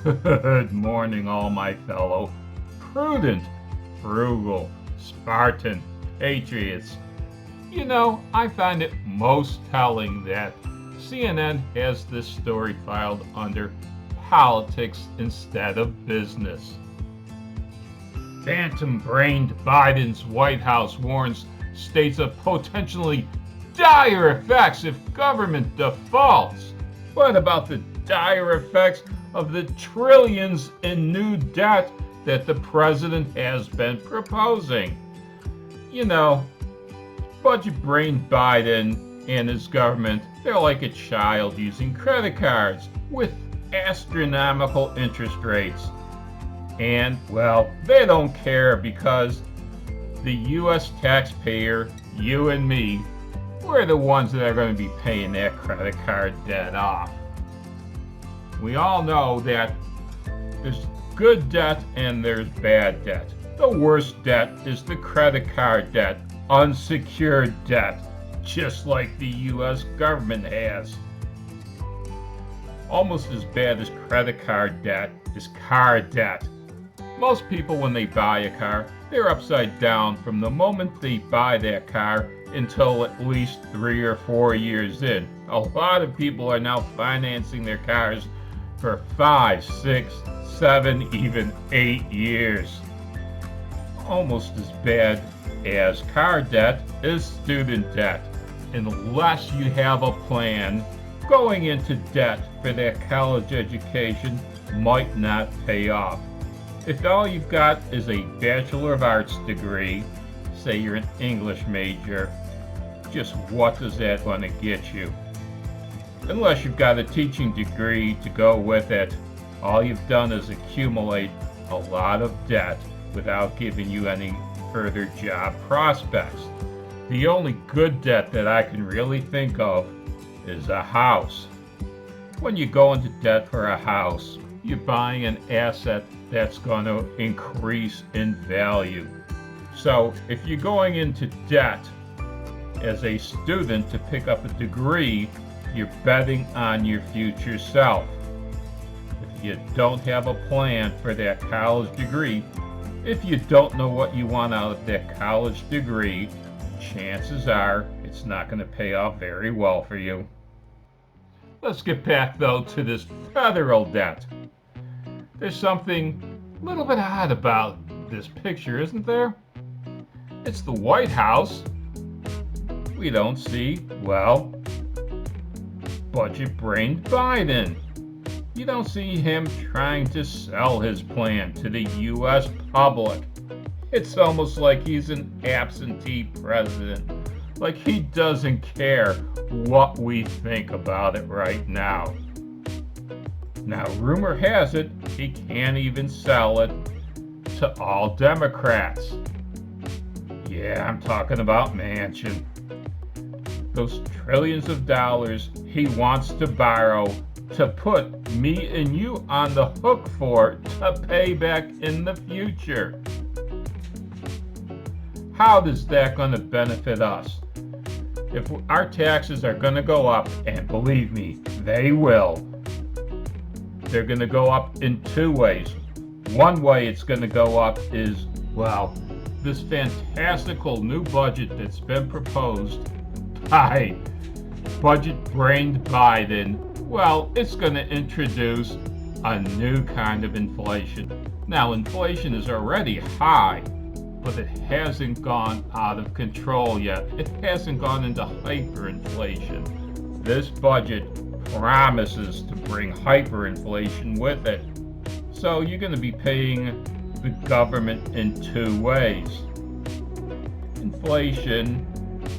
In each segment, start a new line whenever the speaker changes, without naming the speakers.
Good morning, all my fellow prudent, frugal, Spartan patriots. I find it most telling that CNN has this story filed under politics instead of business. Phantom-brained Biden's White House warns states of potentially dire effects if government defaults. What about the dire effects of the trillions in new debt that the president has been proposing? Budget-brained Biden and his government, they're like a child using credit cards with astronomical interest rates. And, well, they don't care because the U.S. taxpayer, you and me, we're the ones that are going to be paying that credit card debt off. We all know that there's good debt and there's bad debt. The worst debt is the credit card debt, unsecured debt, just like the U.S. government has. Almost as bad as credit card debt is car debt. Most people, when they buy a car, they're upside down from the moment they buy that car until at least 3 or 4 years in. A lot of people are now financing their cars for 5, 6, 7, even 8 years. Almost as bad as car debt is student debt. Unless you have a plan, going into debt for that college education might not pay off. If all you've got is a Bachelor of Arts degree, say you're an English major, just what does that going to get you? Unless you've got a teaching degree to go with it, all you've done is accumulate a lot of debt without giving you any further job prospects. The only good debt that I can really think of is a house. When you go into debt for a house, you're buying an asset that's going to increase in value. So if you're going into debt as a student to pick up a degree, you're betting on your future self. If you don't have a plan for that college degree, if you don't know what you want out of that college degree, chances are it's not going to pay off very well for you. Let's get back, though, to this federal debt. There's something a little bit odd about this picture, isn't there? It's the White House. We don't see, well, budget-brained Biden. You don't see him trying to sell his plan to the U.S. public. It's almost like he's an absentee president, like he doesn't care what we think about it right now. Now, rumor has it he can't even sell it to all Democrats. Yeah, I'm talking about Manchin. Those trillions of dollars he wants to borrow to put me and you on the hook for to pay back in the future. How is that going to benefit us? If our taxes are going to go up, and believe me, they will, they're going to go up in two ways. One way it's going to go up is, well, this fantastical new budget that's been proposed by budget-brained Biden, well, it's going to introduce a new kind of inflation. Now, inflation is already high, but it hasn't gone out of control yet. It hasn't gone into hyperinflation. This budget promises to bring hyperinflation with it. So you're going to be paying the government in two ways. Inflation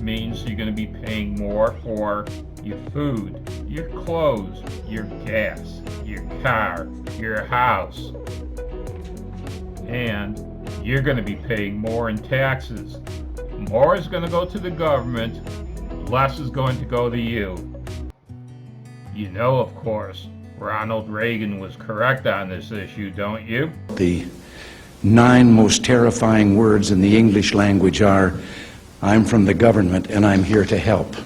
means you're going to be paying more for your food, your clothes, your gas, your car, your house. And you're going to be paying more in taxes. More is going to go to the government, less is going to go to you. You know, of course, Ronald Reagan was correct on this issue, don't you?
The 9 most terrifying words in the English language are, "I'm from the government and I'm here to help."